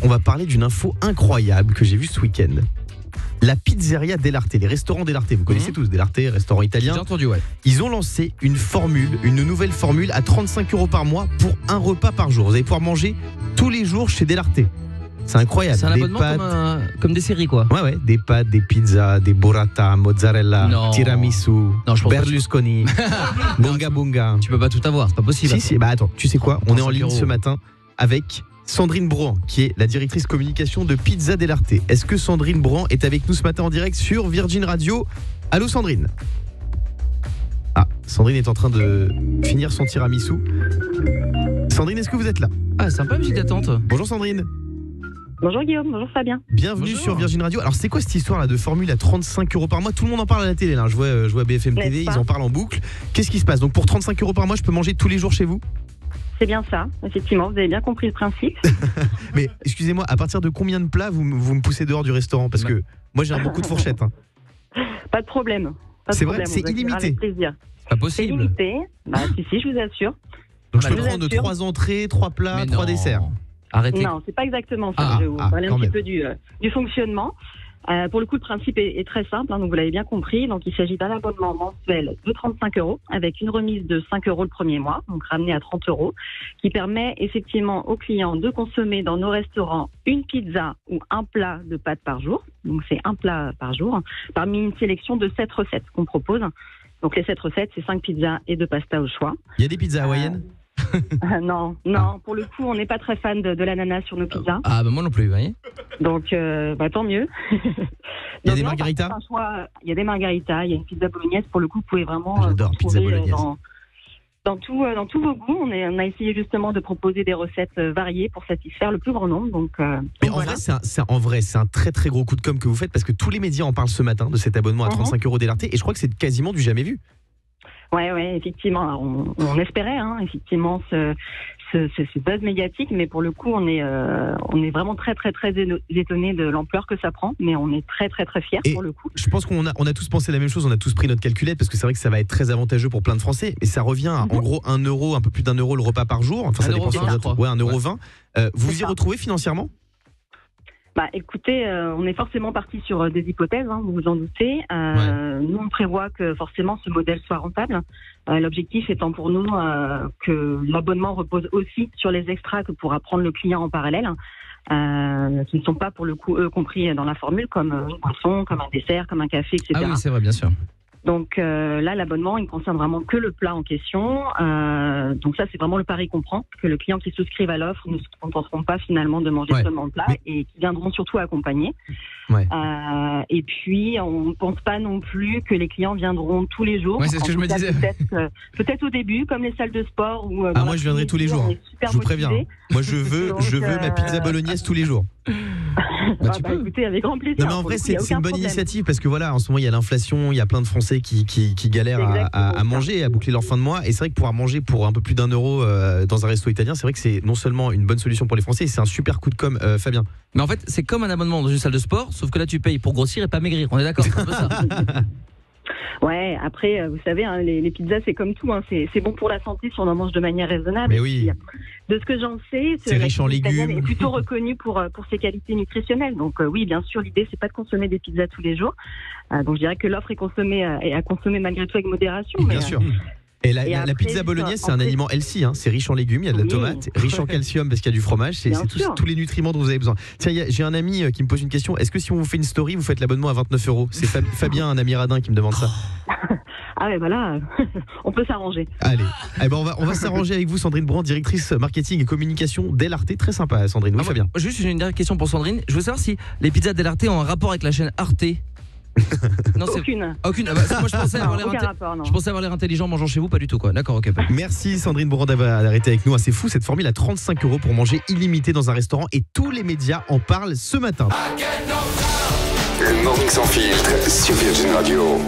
on va parler d'une info incroyable que j'ai vue ce week-end. La pizzeria Dell'Arte, les restaurants Dell'Arte, vous connaissez tous Dell'Arte, restaurant italien. J'ai entendu, ouais. Ils ont lancé une nouvelle formule à 35 € par mois pour un repas par jour. Vous allez pouvoir manger tous les jours chez Dell'Arte. C'est incroyable. C'est un abonnement comme des séries, quoi. Ouais, des pâtes, des pizzas, des burrata, mozzarella, tiramisu, Berlusconi, bunga bunga. Tu peux pas tout avoir, c'est pas possible. Si, bah attends, tu sais quoi, on est en ligne ce matin avec Sandrine Brohan, qui est la directrice communication de Pizza Dell'Arte. Est-ce que Sandrine Brohan est avec nous ce matin en direct sur Virgin Radio? Allô Sandrine? Ah, Sandrine est en train de finir son tiramisu. Sandrine, est-ce que vous êtes là? Ah, sympa, musique d'attente. Bonjour Sandrine. Bonjour Guillaume, bonjour Fabien. Bienvenue sur Virgin Radio. Alors c'est quoi cette histoire là de formule à 35 € par mois? Tout le monde en parle à la télé là. Je vois BFM TV, ils en parlent en boucle. Qu'est-ce qui se passe? Donc pour 35 € par mois, je peux manger tous les jours chez vous? C'est bien ça, effectivement, vous avez bien compris le principe. Mais excusez-moi, à partir de combien de plats vous me poussez dehors du restaurant? Parce que moi j'ai un bon coup de fourchette. Pas de problème. C'est vrai, c'est illimité. Avec plaisir. C'est pas possible. C'est illimité. Bah si, je vous assure. Donc je peux prendre 3 entrées, 3 plats, 3 desserts. Arrêtez. Non, c'est pas exactement ça. Je vais vous parler un petit peu du fonctionnement. Pour le coup, le principe est très simple, donc vous l'avez bien compris. Donc, il s'agit d'un abonnement mensuel de 35 € avec une remise de 5 € le premier mois, donc ramené à 30 €, qui permet effectivement aux clients de consommer dans nos restaurants une pizza ou un plat de pâtes par jour. Donc, c'est un plat par jour, parmi une sélection de 7 recettes qu'on propose. Donc, les 7 recettes, c'est 5 pizzas et 2 pastas au choix. Il y a des pizzas hawaïennes? Non, pour le coup, on n'est pas très fan de l'ananas sur nos pizzas. Ah, bah moi non plus, vous voyez. Donc, tant mieux. Il y a des margaritas? Il y a des margaritas, il y a une pizza bolognaise. Pour le coup, vous pouvez vraiment j'adore pizza bolognaise. Dans tous vos goûts. On a essayé justement de proposer des recettes variées pour satisfaire le plus grand nombre. Mais en vrai, c'est un très très gros coup de com' que vous faites parce que tous les médias en parlent ce matin de cet abonnement à 35 € Dell'Arte et je crois que c'est quasiment du jamais vu. Ouais, effectivement. Alors, on espérait, effectivement, ce buzz médiatique, mais pour le coup, on est vraiment très, très, très étonnés de l'ampleur que ça prend, mais on est très, très, très fiers pour le coup. Je pense qu'on a tous pensé la même chose, on a tous pris notre calculette, parce que c'est vrai que ça va être très avantageux pour plein de Français, mais ça revient à, en gros, 1 €, un peu plus d'1 € le repas par jour. Enfin, ça dépend si vous êtes. Ouais, 1,20 €. Vous vous y retrouvez financièrement? Bah, écoutez, on est forcément parti sur des hypothèses, vous vous en doutez. Nous, on prévoit que forcément ce modèle soit rentable. L'objectif étant pour nous que l'abonnement repose aussi sur les extras que pourra prendre le client en parallèle, qui ne sont pas pour le coup eux compris dans la formule, comme une boisson, comme un dessert, comme un café, etc. Ah oui, c'est vrai, bien sûr. Donc là, l'abonnement, il ne concerne vraiment que le plat en question. Donc ça, c'est vraiment le pari qu'on prend, que le client qui souscrive à l'offre ne se contenteront pas finalement de manger seulement le plat et qui viendront surtout accompagner. Et puis, on ne pense pas non plus que les clients viendront tous les jours. Ouais, c'est ce que je me disais. Peut-être au début, comme les salles de sport. Où, moi, je viendrai tous les jours. Je vous préviens. Moi, je veux ma pizza bolognaise tous les jours. Écoutez, avec grand plaisir. Non, mais en vrai, c'est une bonne initiative parce que voilà, en ce moment, il y a l'inflation, il y a plein de Français qui galèrent à manger, à boucler leur fin de mois. Et c'est vrai que pouvoir manger pour un peu plus d'1 € dans un resto italien, c'est vrai que c'est non seulement une bonne solution pour les Français, c'est un super coup de com', Fabien. Mais en fait, c'est comme un abonnement dans une salle de sport, sauf que là, tu payes pour grossir et pas maigrir. On est d'accord, c'est un peu ça. Ouais, après, vous savez, les pizzas, c'est comme tout. C'est bon pour la santé si on en mange de manière raisonnable. Mais oui. De ce que j'en sais, c'est riche en légumes. Est plutôt reconnue pour ses qualités nutritionnelles. Donc oui, bien sûr, l'idée, c'est pas de consommer des pizzas tous les jours. Donc je dirais que l'offre est à consommer malgré tout avec modération. Bien sûr. Et la pizza bolognaise, c'est un aliment healthy, c'est riche en légumes, il y a de la tomate, riche en calcium parce qu'il y a du fromage, c'est tous les nutriments dont vous avez besoin. Tiens, j'ai un ami qui me pose une question, est-ce que si on vous fait une story, vous faites l'abonnement à 29 €? C'est Fabien, un ami radin, qui me demande ça. Ah ouais, voilà, on peut s'arranger. Allez, on va s'arranger avec vous, Sandrine Brohan, directrice marketing et communication Dell'Arte. Très sympa, Sandrine. Oui, Fabien. Juste une dernière question pour Sandrine. Je veux savoir si les pizzas Dell'Arte ont un rapport avec la chaîne Arte. Non, aucune. Aucune. Moi, je pensais avoir l'air intelligent en mangeant chez vous, pas du tout, quoi. D'accord, ok. Merci Sandrine Brohan d'avoir arrêté avec nous. C'est fou cette formule à 35 € pour manger illimité dans un restaurant et tous les médias en parlent ce matin. Le Morning Sans Filtre sur Virgin Radio.